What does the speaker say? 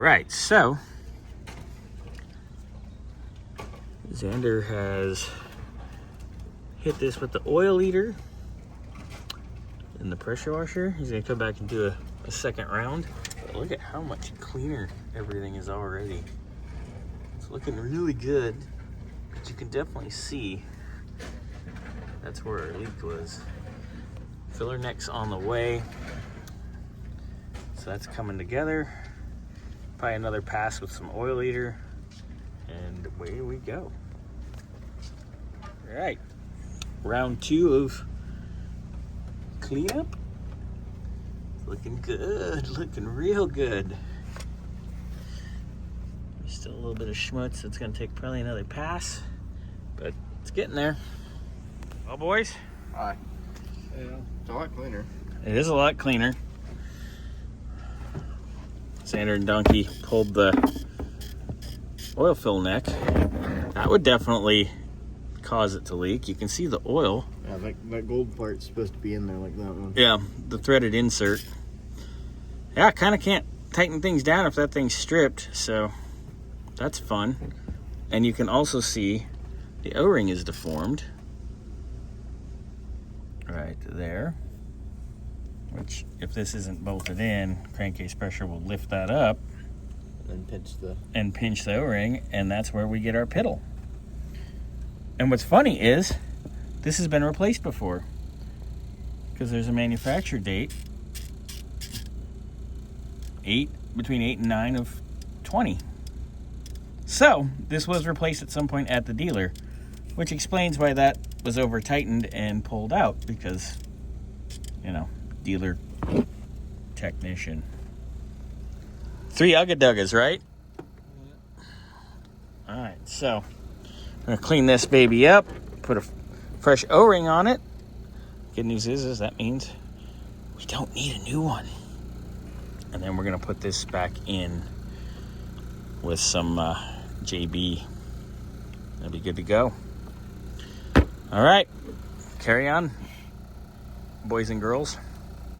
Right, so Xander has hit this with the oil leader and the pressure washer. He's gonna come back and do a second round. But look at how much cleaner everything is already. It's looking really good, but you can definitely see that's where our leak was. Filler neck's on the way. So that's coming together. Probably another pass with some oil leader, and away we go. All right, round 2 of cleanup. It's looking good, looking real good. There's still a little bit of schmutz. It's gonna take probably another pass, but it's getting there. Well, boys. Hi. Yeah, it's a lot cleaner. It is a lot cleaner. Xander and Donkey pulled the oil fill neck. That would definitely cause it to leak. You can see the oil. Yeah, that gold part's supposed to be in there like that one. Yeah, the threaded insert. Yeah, I kind of can't tighten things down if that thing's stripped, so that's fun. And you can also see the O-ring is deformed. Right there. Which, if this isn't bolted in, crankcase pressure will lift that up And pinch the O-ring, and that's where we get our piddle. And what's funny is this has been replaced before, because there's a manufacture date between 8 and 9 of 20. So this was replaced at some point at the dealer, which explains why that was over tightened and pulled out, because, you know, dealer technician. 3 Ugga-Duggas, right? Yeah. All right, so I'm gonna clean this baby up, put a fresh O-ring on it. Good news is that means we don't need a new one. And then we're gonna put this back in with some JB. That'll be good to go. All right, carry on, boys and girls.